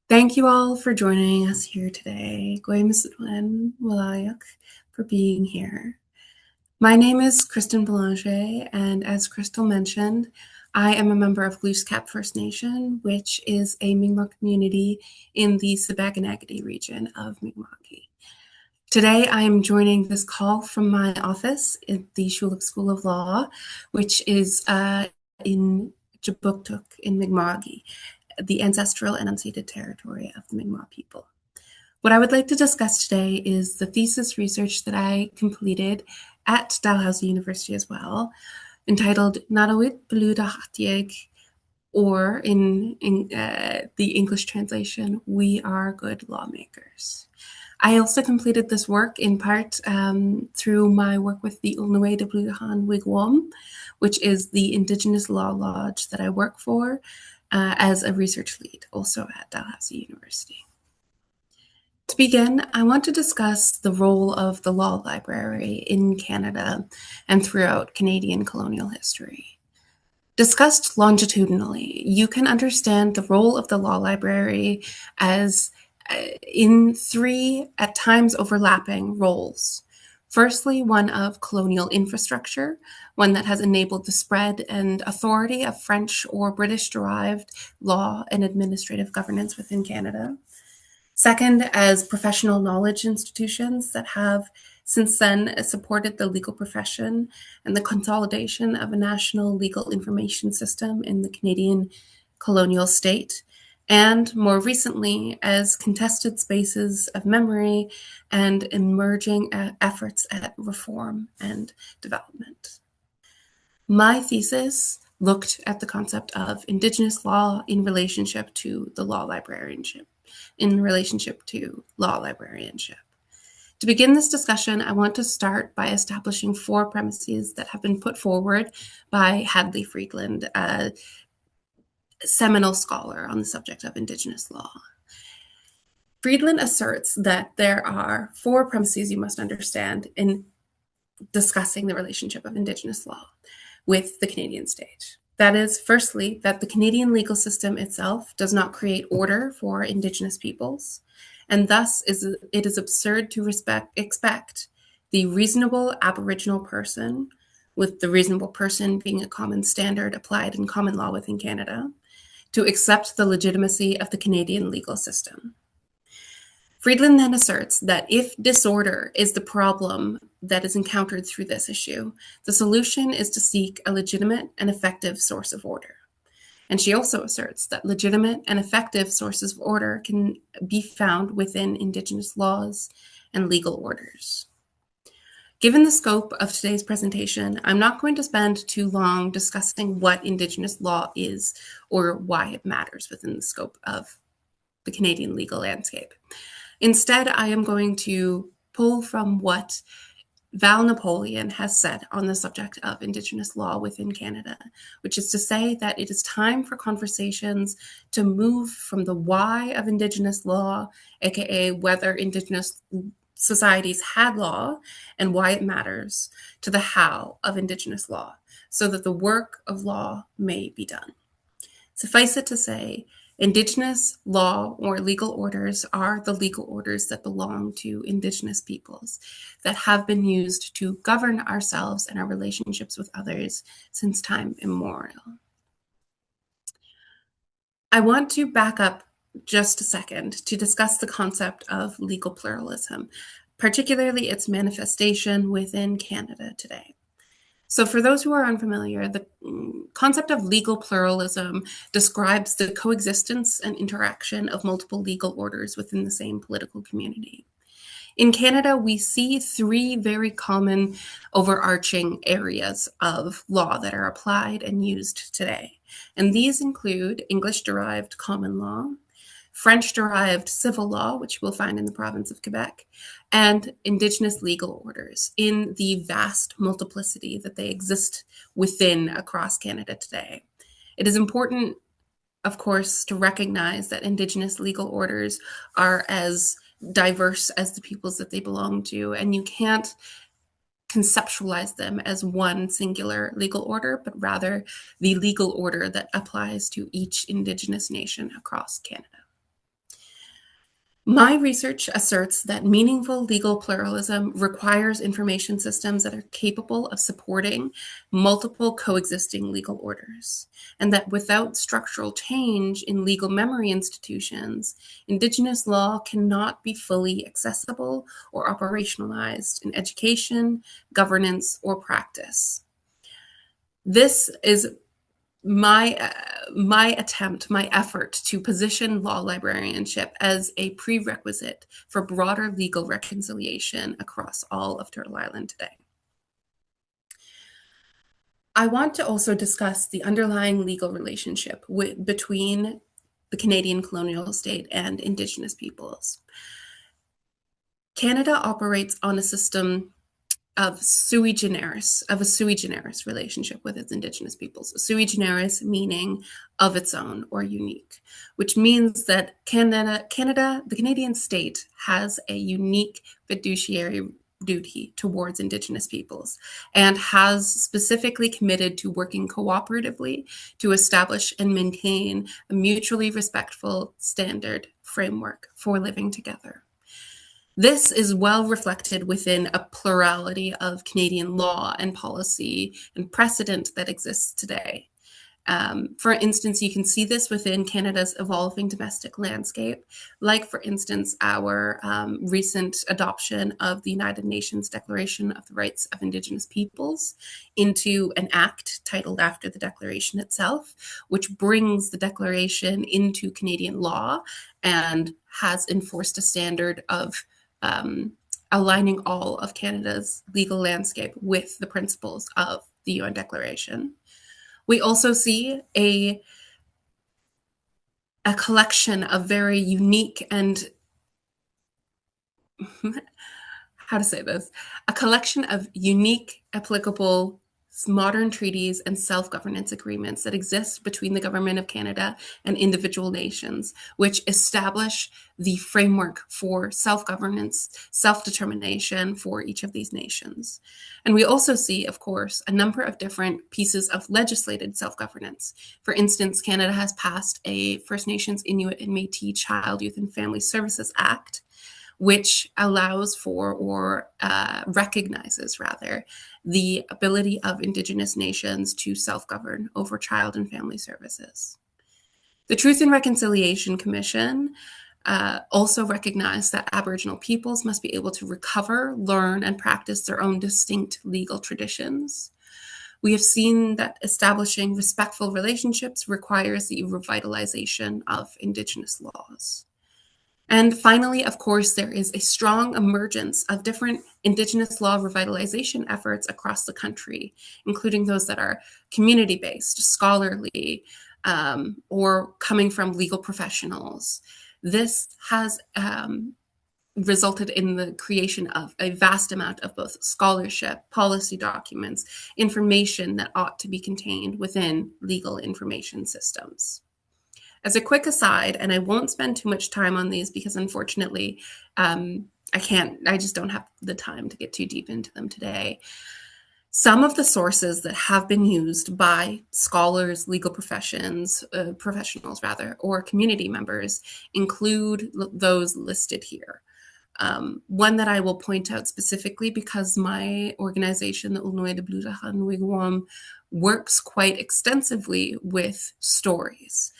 Thank you all for joining us here today. For being here. My name is Kristan Belanger, and as Krystal mentioned, I am a member of Glooskap First Nation, which is a Mi'kmaq community in the Sipekne'katik region of Mi'kmaq. Today, I am joining this call from my office at the Schulich School of Law, which is in Jabuktuk in Mi'kmaq, the ancestral and unceded territory of the Mi'kmaq people. What I would like to discuss today is the thesis research that I completed at Dalhousie University as well, entitled Natawitplutaqatiek, or in the English translation, We Are Good Lawmakers. I also completed this work in part through my work with the Ulnaway Wigwam, which is the Indigenous Law Lodge that I work for as a research lead, also at Dalhousie University. To begin, I want to discuss the role of the law library in Canada and throughout Canadian colonial history. Discussed longitudinally, you can understand the role of the law library as in three, at times overlapping, roles. Firstly, one of colonial infrastructure, one that has enabled the spread and authority of French or British-derived law and administrative governance within Canada. Second, as professional knowledge institutions that have since then supported the legal profession and the consolidation of a national legal information system in the Canadian colonial state, and more recently as contested spaces of memory and emerging efforts at reform and development. My thesis looked at the concept of Indigenous law in relationship to the law librarianship, in relationship to law librarianship. To begin this discussion, I want to start by establishing four premises that have been put forward by Hadley Friedland, a seminal scholar on the subject of Indigenous law. Friedland asserts that there are four premises you must understand in discussing the relationship of Indigenous law with the Canadian state. That is, firstly, that the Canadian legal system itself does not create order for Indigenous peoples, and thus it is absurd to expect the reasonable Aboriginal person, with the reasonable person being a common standard applied in common law within Canada, to accept the legitimacy of the Canadian legal system. Friedland then asserts that if disorder is the problem that is encountered through this issue, the solution is to seek a legitimate and effective source of order. And she also asserts that legitimate and effective sources of order can be found within Indigenous laws and legal orders. Given the scope of today's presentation, I'm not going to spend too long discussing what Indigenous law is or why it matters within the scope of the Canadian legal landscape. Instead, I am going to pull from what Val Napoleon has said on the subject of Indigenous law within Canada, which is to say that it is time for conversations to move from the why of Indigenous law, aka whether Indigenous societies had law and why it matters, to the how of Indigenous law, so that the work of law may be done. Suffice it to say, Indigenous law or legal orders are the legal orders that belong to Indigenous peoples that have been used to govern ourselves and our relationships with others since time immemorial. I want to back up just a second to discuss the concept of legal pluralism, particularly its manifestation within Canada today. So for those who are unfamiliar, the concept of legal pluralism describes the coexistence and interaction of multiple legal orders within the same political community. In Canada, we see three very common overarching areas of law that are applied and used today. And these include English-derived common law, French-derived civil law, which we'll find in the province of Quebec, and Indigenous legal orders in the vast multiplicity that they exist within across Canada today. It is important, of course, to recognize that Indigenous legal orders are as diverse as the peoples that they belong to, and you can't conceptualize them as one singular legal order, but rather the legal order that applies to each Indigenous nation across Canada. My research asserts that meaningful legal pluralism requires information systems that are capable of supporting multiple coexisting legal orders, and that without structural change in legal memory institutions, Indigenous law cannot be fully accessible or operationalized in education, governance, or practice. This is my attempt, my effort to position law librarianship as a prerequisite for broader legal reconciliation across all of Turtle Island today. I want to also discuss the underlying legal relationship between the Canadian colonial state and Indigenous peoples. Canada operates on a system of a sui generis relationship with its Indigenous peoples. Sui generis meaning of its own or unique, which means that Canada, the Canadian state, has a unique fiduciary duty towards Indigenous peoples and has specifically committed to working cooperatively to establish and maintain a mutually respectful standard framework for living together. This is well reflected within a plurality of Canadian law and policy and precedent that exists today. For instance, you can see this within Canada's evolving domestic landscape, like, for instance, our recent adoption of the United Nations Declaration of the Rights of Indigenous Peoples into an act titled after the Declaration itself, which brings the Declaration into Canadian law and has enforced a standard of aligning all of Canada's legal landscape with the principles of the UN Declaration. We also see a collection of very unique and how to say this, a collection of unique, applicable modern treaties and self-governance agreements that exist between the Government of Canada and individual nations, which establish the framework for self-governance, self-determination for each of these nations. And we also see, of course, a number of different pieces of legislated self-governance. For instance, Canada has passed a First Nations, Inuit, and Métis Child, Youth, and Family Services Act, which allows for or recognizes, rather, the ability of Indigenous nations to self-govern over child and family services. The Truth and Reconciliation Commission also recognized that Aboriginal peoples must be able to recover, learn, and practice their own distinct legal traditions. We have seen that establishing respectful relationships requires the revitalization of Indigenous laws. And finally, of course, there is a strong emergence of different Indigenous law revitalization efforts across the country, including those that are community-based, scholarly, or coming from legal professionals. This has resulted in the creation of a vast amount of both scholarship, policy documents, information that ought to be contained within legal information systems. As a quick aside, and I won't spend too much time on these because unfortunately, I just don't have the time to get too deep into them today. Some of the sources that have been used by scholars, legal professionals, or community members include those listed here. One that I will point out specifically because my organization, the Natawitplutaqatiek, works quite extensively with stories.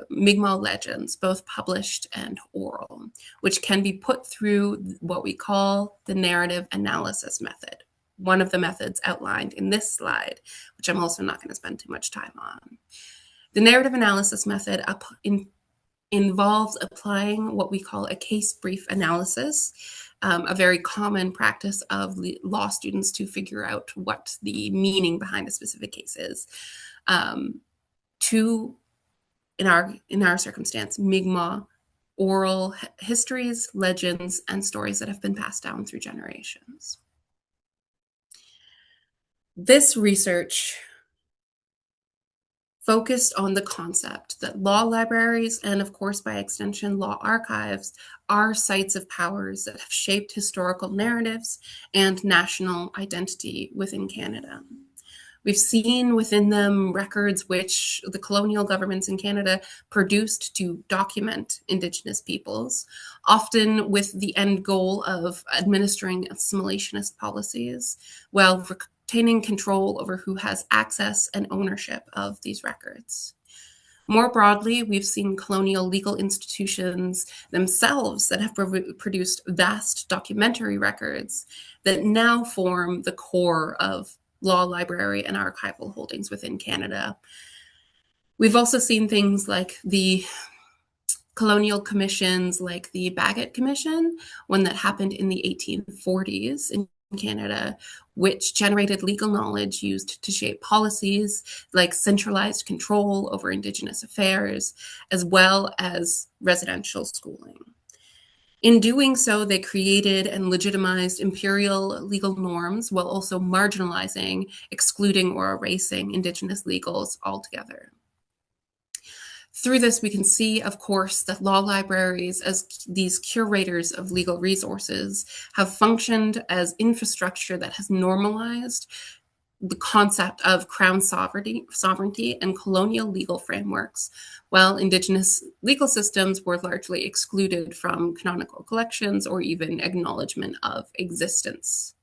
Mi'kmaq legends, both published and oral, which can be put through what we call the narrative analysis method, one of the methods outlined in this slide, which I'm also not going to spend too much time on. The narrative analysis method involves applying what we call a case brief analysis, a very common practice of law students to figure out what the meaning behind a specific case is, to in our circumstance, Mi'kmaq oral histories, legends, and stories that have been passed down through generations. This research focused on the concept that law libraries, and of course by extension law archives, are sites of powers that have shaped historical narratives and national identity within Canada. We've seen within them records which the colonial governments in Canada produced to document Indigenous peoples, often with the end goal of administering assimilationist policies, while retaining control over who has access and ownership of these records. More broadly, we've seen colonial legal institutions themselves that have produced vast documentary records that now form the core of law library and archival holdings within Canada. We've also seen things like the colonial commissions, like the Bagot Commission, one that happened in the 1840s in Canada, which generated legal knowledge used to shape policies like centralized control over Indigenous affairs, as well as residential schooling. In doing so, they created and legitimized imperial legal norms while also marginalizing, excluding, or erasing Indigenous legals altogether. Through this, we can see, of course, that law libraries, as these curators of legal resources, have functioned as infrastructure that has normalized the concept of crown sovereignty and colonial legal frameworks, while Indigenous legal systems were largely excluded from canonical collections or even acknowledgement of existence.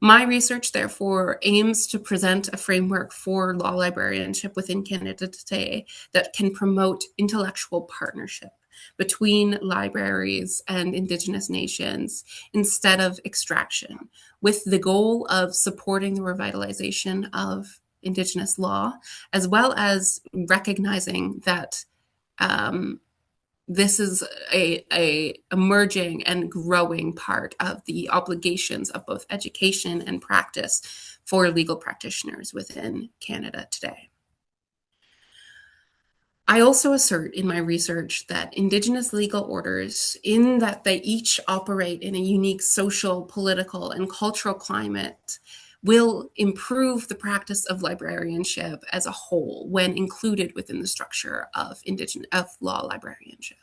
My research, therefore, aims to present a framework for law librarianship within Canada today that can promote intellectual partnership between libraries and Indigenous nations instead of extraction, with the goal of supporting the revitalization of Indigenous law, as well as recognizing that this is a emerging and growing part of the obligations of both education and practice for legal practitioners within Canada today. I also assert in my research that Indigenous legal orders, in that they each operate in a unique social, political, and cultural climate, will improve the practice of librarianship as a whole when included within the structure of law librarianship.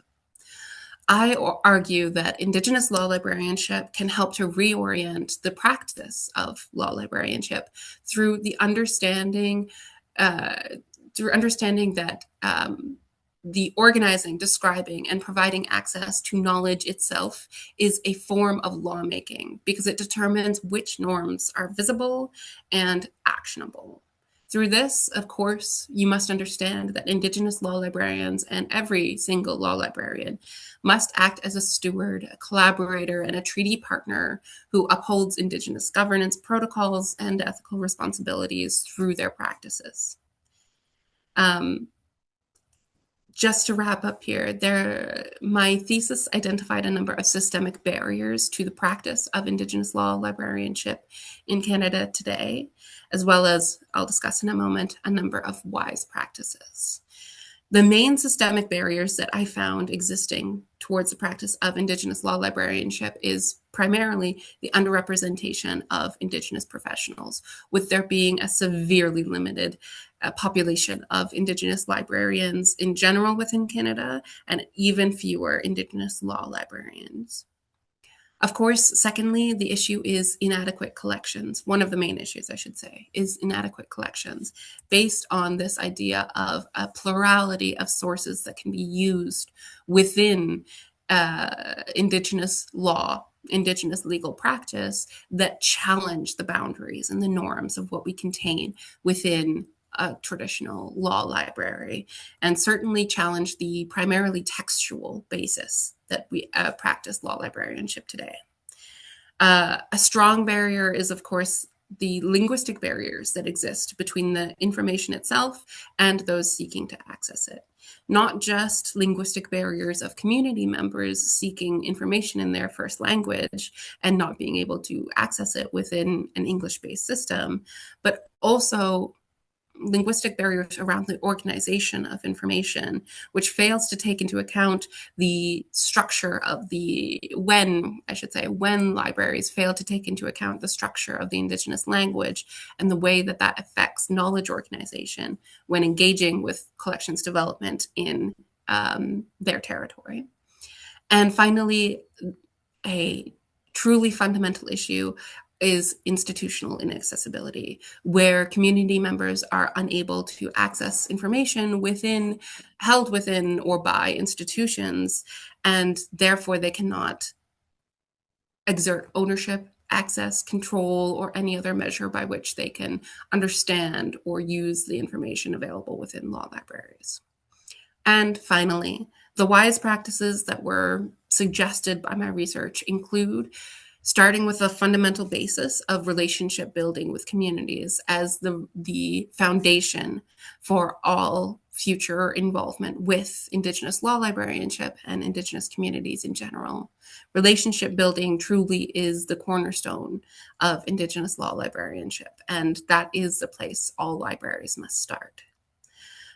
I argue that Indigenous law librarianship can help to reorient the practice of law librarianship through the understanding that the organizing, describing, and providing access to knowledge itself is a form of lawmaking because it determines which norms are visible and actionable. Through this, of course, you must understand that Indigenous law librarians and every single law librarian must act as a steward, a collaborator, and a treaty partner who upholds Indigenous governance protocols and ethical responsibilities through their practices. Just to wrap up here, my thesis identified a number of systemic barriers to the practice of Indigenous law librarianship in Canada today, as well as, I'll discuss in a moment, a number of wise practices. The main systemic barriers that I found existing towards the practice of Indigenous law librarianship is primarily the underrepresentation of Indigenous professionals, with there being a severely limited population of Indigenous librarians in general within Canada, and even fewer Indigenous law librarians. Of course, secondly, the issue is inadequate collections. One of the main issues, I should say, is inadequate collections based on this idea of a plurality of sources that can be used within Indigenous law, Indigenous legal practice that challenge the boundaries and the norms of what we contain within a traditional law library, and certainly challenge the primarily textual basis that we practice law librarianship today. A strong barrier is, of course, the linguistic barriers that exist between the information itself and those seeking to access it. Not just linguistic barriers of community members seeking information in their first language and not being able to access it within an English-based system, but also linguistic barriers around the organization of information, which fails to take into account the structure of when libraries fail to take into account the structure of the Indigenous language and the way that that affects knowledge organization when engaging with collections development in their territory. And finally, a truly fundamental issue is institutional inaccessibility, where community members are unable to access information held within or by institutions, and therefore they cannot exert ownership, access, control, or any other measure by which they can understand or use the information available within law libraries. And finally, the wise practices that were suggested by my research include starting with a fundamental basis of relationship building with communities as the foundation for all future involvement with Indigenous law librarianship and Indigenous communities in general. Relationship building truly is the cornerstone of Indigenous law librarianship, and that is the place all libraries must start.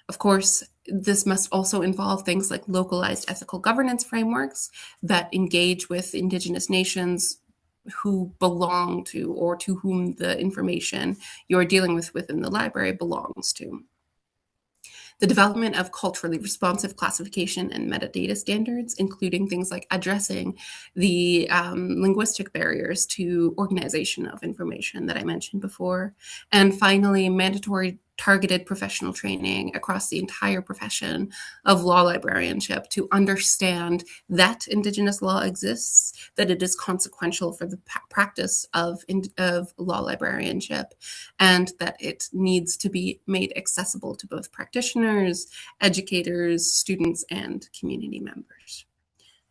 Of course, this must also involve things like localized ethical governance frameworks that engage with Indigenous nations who belong to or to whom the information you're dealing with within the library belongs to. The development of culturally responsive classification and metadata standards, including things like addressing the linguistic barriers to organization of information that I mentioned before. And finally, mandatory targeted professional training across the entire profession of law librarianship to understand that Indigenous law exists, that it is consequential for the practice of law librarianship, and that it needs to be made accessible to both practitioners, educators, students, and community members.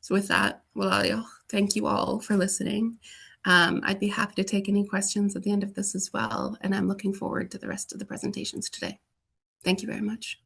So with that, well, thank you all for listening. I'd be happy to take any questions at the end of this as well, and I'm looking forward to the rest of the presentations today. Thank you very much.